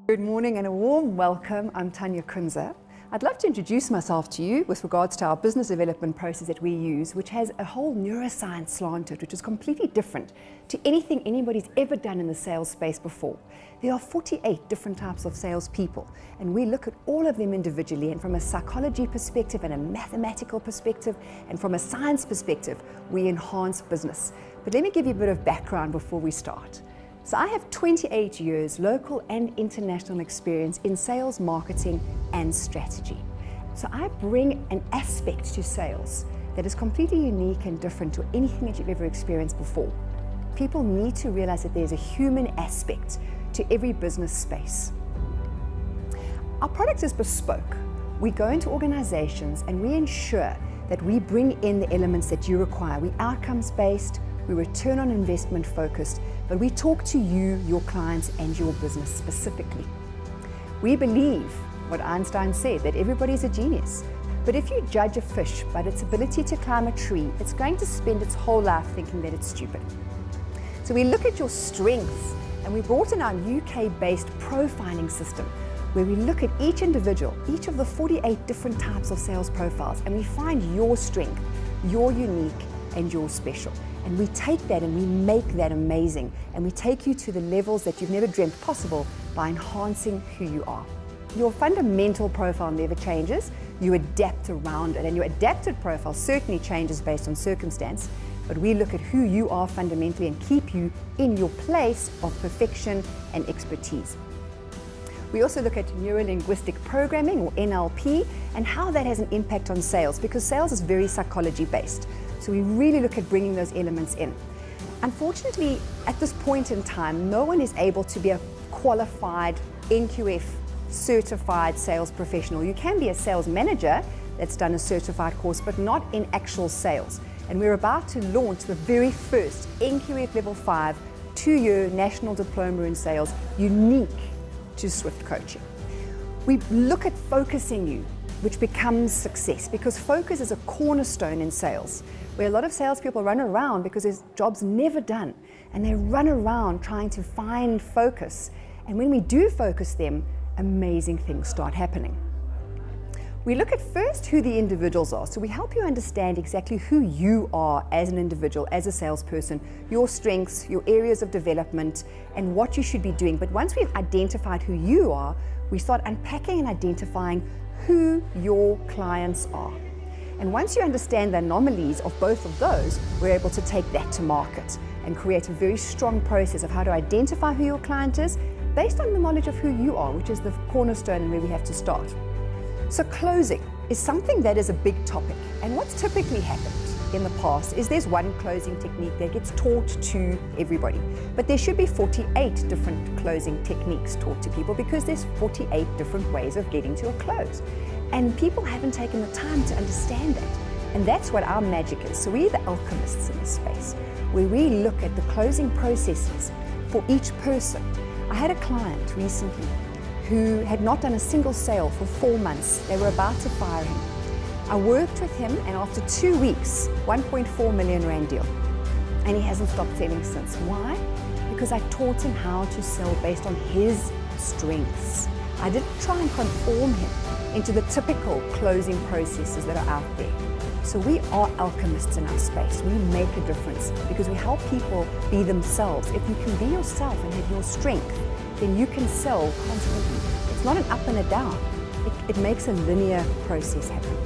Good morning and a warm welcome. I'm Tanya Kunze. I'd love to introduce myself to you with regards to our business development process that we use, which has a whole neuroscience slant to it, which is completely different to anything anybody's ever done in the sales space before. There are 48 different types of salespeople, and we look at all of them individually, and from a psychology perspective and a mathematical perspective and from a science perspective, we enhance business. But let me give you a bit of background before we start. So I have 28 years local and international experience in sales, marketing and strategy. So I bring an aspect to sales that is completely unique and different to anything that you've ever experienced before. People need to realize that there's a human aspect to every business space. Our product is bespoke. We go into organizations and we ensure that we bring in the elements that you require. We're outcomes-based, we're return on investment focused, but we talk to you, your clients, and your business specifically. We believe what Einstein said, that everybody's a genius. But if you judge a fish by its ability to climb a tree, it's going to spend its whole life thinking that it's stupid. So we look at your strengths, and we brought in our UK-based profiling system, where we look at each individual, each of the 48 different types of sales profiles, and we find your strength, your unique, and your special. And we take that and we make that amazing, and we take you to the levels that you've never dreamt possible by enhancing who you are. Your fundamental profile never changes, you adapt around it, and your adapted profile certainly changes based on circumstance, but we look at who you are fundamentally and keep you in your place of perfection and expertise. We also look at neuro-linguistic programming, or NLP, and how that has an impact on sales, because sales is very psychology based. So we really look at bringing those elements in. Unfortunately, at this point in time, no one is able to be a qualified NQF certified sales professional. You can be a sales manager that's done a certified course, but not in actual sales. And we're about to launch the very first NQF Level 5 2-year national diploma in sales, unique to Swift Coaching. We look at focusing you, which becomes success, because focus is a cornerstone in sales, where a lot of salespeople run around because their job's never done, and they run around trying to find focus. And when we do focus them, amazing things start happening. We look at first who the individuals are. So we help you understand exactly who you are as an individual, as a salesperson, your strengths, your areas of development, and what you should be doing. But once we've identified who you are, we start unpacking and identifying who your clients are. And once you understand the anomalies of both of those, we're able to take that to market and create a very strong process of how to identify who your client is based on the knowledge of who you are, which is the cornerstone and where we have to start. So closing is something that is a big topic. And what's typically happened in the past is there's one closing technique that gets taught to everybody. But there should be 48 different closing techniques taught to people, because there's 48 different ways of getting to a close. And people haven't taken the time to understand that. And that's what our magic is. So we're the alchemists in this space, where we look at the closing processes for each person. I had a client recently who had not done a single sale for 4 months. They were about to fire him. I worked with him, and after 2 weeks, 1.4 million rand deal. And he hasn't stopped selling since. Why? Because I taught him how to sell based on his strengths. I didn't try and conform him into the typical closing processes that are out there. So we are alchemists in our space. We make a difference because we help people be themselves. If you can be yourself and have your strength, then you can sell constantly. It's not an up and a down. It makes a linear process happen.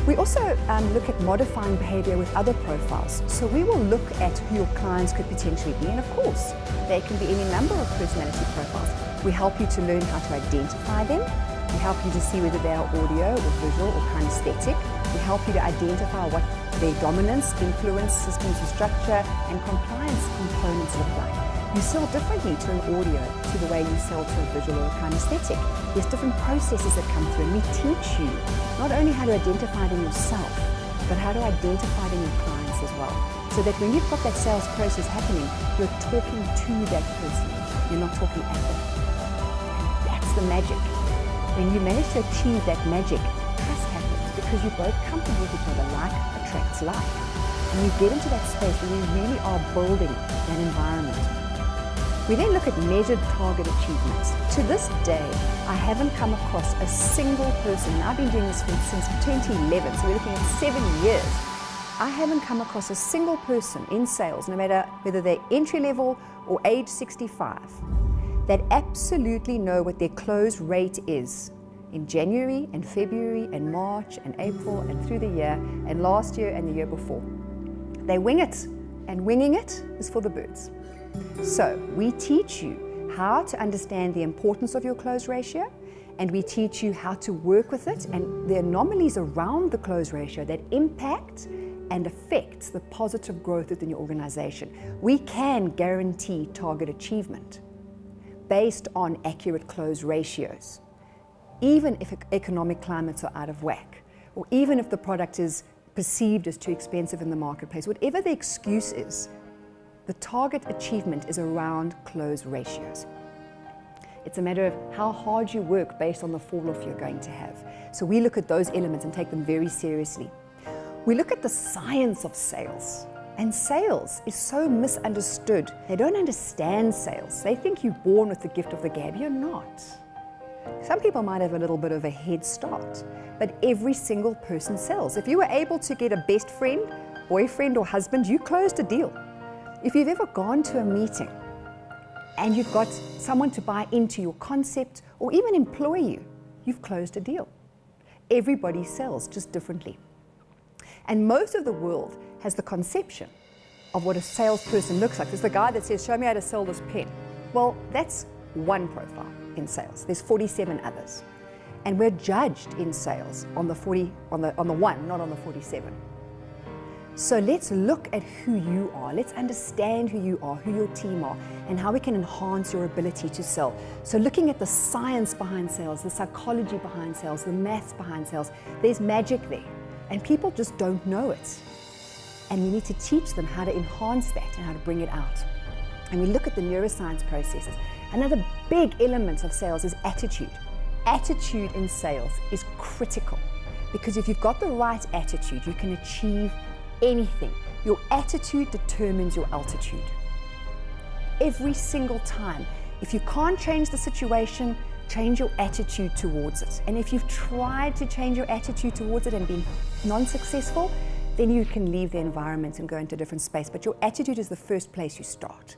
We also look at modifying behavior with other profiles. So we will look at who your clients could potentially be, and of course, they can be any number of personality profiles. We help you to learn how to identify them. We help you to see whether they are audio or visual or kinesthetic. We help you to identify what their dominance, influence, systems of structure, and compliance components look like. You sell differently to an audio to the way you sell to a visual or a kinesthetic. There's different processes that come through, and we teach you not only how to identify it in yourself, but how to identify it in your clients as well. So that when you've got that sales process happening, you're talking to that person. You're not talking at them. And that's the magic. When you manage to achieve that magic, trust happens because you're both comfortable with each other. Like attracts like. And you get into that space where you really are building that environment. We then look at measured target achievements. To this day, I haven't come across a single person, and I've been doing this since 2011, so we're looking at 7 years. I haven't come across a single person in sales, no matter whether they're entry level or age 65, that absolutely know what their close rate is in January and February and March and April and through the year and last year and the year before. They wing it, and winging it is for the birds. So we teach you how to understand the importance of your close ratio, and we teach you how to work with it and the anomalies around the close ratio that impact and affects the positive growth within your organization. We can guarantee target achievement based on accurate close ratios, even if economic climates are out of whack, or even if the product is perceived as too expensive in the marketplace. Whatever the excuse is, the target achievement is around close ratios. It's a matter of how hard you work based on the fall-off you're going to have. So we look at those elements and take them very seriously. We look at the science of sales, and sales is so misunderstood. They don't understand sales. They think you're born with the gift of the gab. You're not. Some people might have a little bit of a head start, but every single person sells. If you were able to get a best friend, boyfriend, or husband, you closed a deal. If you've ever gone to a meeting and you've got someone to buy into your concept or even employ you, you've closed a deal. Everybody sells, just differently. And most of the world has the conception of what a salesperson looks like. There's the guy that says, show me how to sell this pen. Well, that's one profile in sales. There's 47 others. And we're judged in sales on the one, not on the 47. So let's look at who you are. Let's understand who you are, who your team are, and how we can enhance your ability to sell. So looking at the science behind sales, the psychology behind sales, the maths behind sales, there's magic there. And people just don't know it. And we need to teach them how to enhance that and how to bring it out. And we look at the neuroscience processes. Another big element of sales is attitude. Attitude in sales is critical, because if you've got the right attitude, you can achieve anything. Your attitude determines your altitude. Every single time. If you can't change the situation, change your attitude towards it. And if you've tried to change your attitude towards it and been non-successful, then you can leave the environment and go into a different space. But your attitude is the first place you start.